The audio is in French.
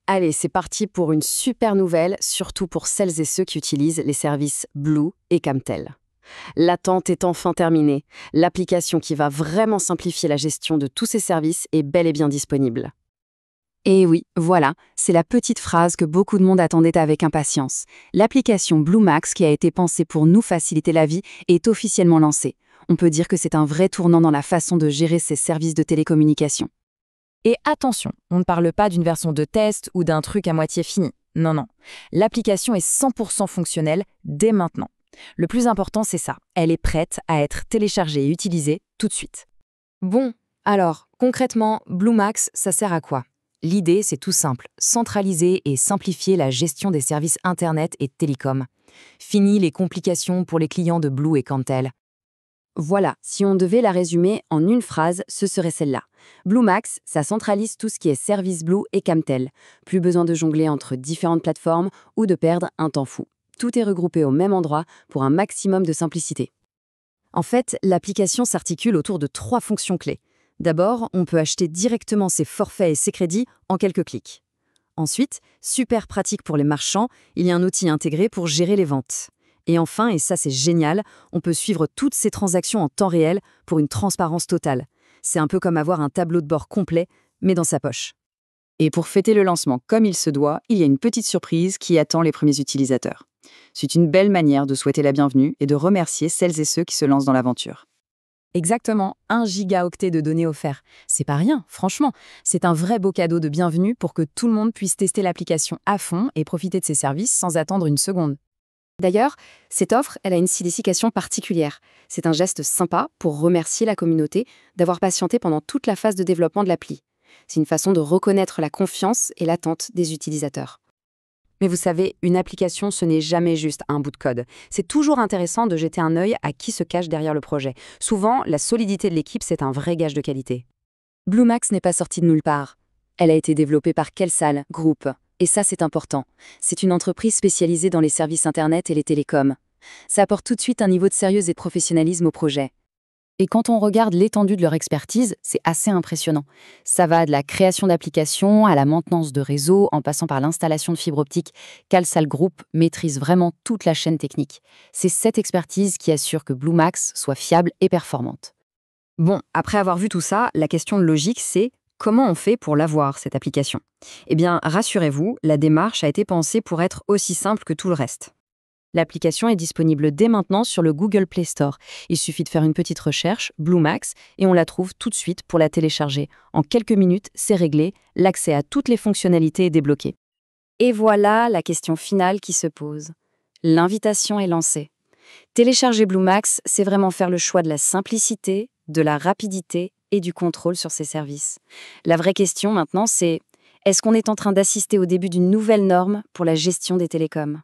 Allez, c'est parti pour une super nouvelle, surtout pour celles et ceux qui utilisent les services Blue et Camtel. L'attente est enfin terminée. L'application qui va vraiment simplifier la gestion de tous ces services est bel et bien disponible. Et oui, voilà, c'est la petite phrase que beaucoup de monde attendait avec impatience. L'application Blue Max, qui a été pensée pour nous faciliter la vie, est officiellement lancée. On peut dire que c'est un vrai tournant dans la façon de gérer ces services de télécommunication. Et attention, on ne parle pas d'une version de test ou d'un truc à moitié fini. Non, non. L'application est 100% fonctionnelle dès maintenant. Le plus important, c'est ça. Elle est prête à être téléchargée et utilisée tout de suite. Bon, alors, concrètement, Blue Max, ça sert à quoi? L'idée, c'est tout simple, centraliser et simplifier la gestion des services Internet et télécom. Fini les complications pour les clients de Blue et Camtel. Voilà, si on devait la résumer en une phrase, ce serait celle-là. Blue Max, ça centralise tout ce qui est service Blue et Camtel. Plus besoin de jongler entre différentes plateformes ou de perdre un temps fou. Tout est regroupé au même endroit pour un maximum de simplicité. En fait, l'application s'articule autour de 3 fonctions clés. D'abord, on peut acheter directement ses forfaits et ses crédits en quelques clics. Ensuite, super pratique pour les marchands, il y a un outil intégré pour gérer les ventes. Et enfin, et ça c'est génial, on peut suivre toutes ces transactions en temps réel pour une transparence totale. C'est un peu comme avoir un tableau de bord complet, mais dans sa poche. Et pour fêter le lancement comme il se doit, il y a une petite surprise qui attend les premiers utilisateurs. C'est une belle manière de souhaiter la bienvenue et de remercier celles et ceux qui se lancent dans l'aventure. Exactement, 1 gigaoctet de données offerts. C'est pas rien, franchement. C'est un vrai beau cadeau de bienvenue pour que tout le monde puisse tester l'application à fond et profiter de ses services sans attendre une seconde. D'ailleurs, cette offre, elle a une signification particulière. C'est un geste sympa pour remercier la communauté d'avoir patienté pendant toute la phase de développement de l'appli. C'est une façon de reconnaître la confiance et l'attente des utilisateurs. Mais vous savez, une application, ce n'est jamais juste un bout de code. C'est toujours intéressant de jeter un œil à qui se cache derrière le projet. Souvent, la solidité de l'équipe, c'est un vrai gage de qualité. Blue Max n'est pas sortie de nulle part. Elle a été développée par Kelsal Group. Et ça, c'est important. C'est une entreprise spécialisée dans les services Internet et les télécoms. Ça apporte tout de suite un niveau de sérieux et de professionnalisme au projet. Et quand on regarde l'étendue de leur expertise, c'est assez impressionnant. Ça va de la création d'applications à la maintenance de réseaux, en passant par l'installation de fibres optiques. Kelsal Group maîtrise vraiment toute la chaîne technique. C'est cette expertise qui assure que Blue Max soit fiable et performante. Bon, après avoir vu tout ça, la question logique, c'est comment on fait pour l'avoir, cette application? Eh bien, rassurez-vous, la démarche a été pensée pour être aussi simple que tout le reste. L'application est disponible dès maintenant sur le Google Play Store. Il suffit de faire une petite recherche, Blue Max, et on la trouve tout de suite pour la télécharger. En quelques minutes, c'est réglé, l'accès à toutes les fonctionnalités est débloqué. Et voilà la question finale qui se pose. L'invitation est lancée. Télécharger Blue Max, c'est vraiment faire le choix de la simplicité, de la rapidité et du contrôle sur ces services. La vraie question maintenant, c'est est-ce qu'on est en train d'assister au début d'une nouvelle norme pour la gestion des télécoms ?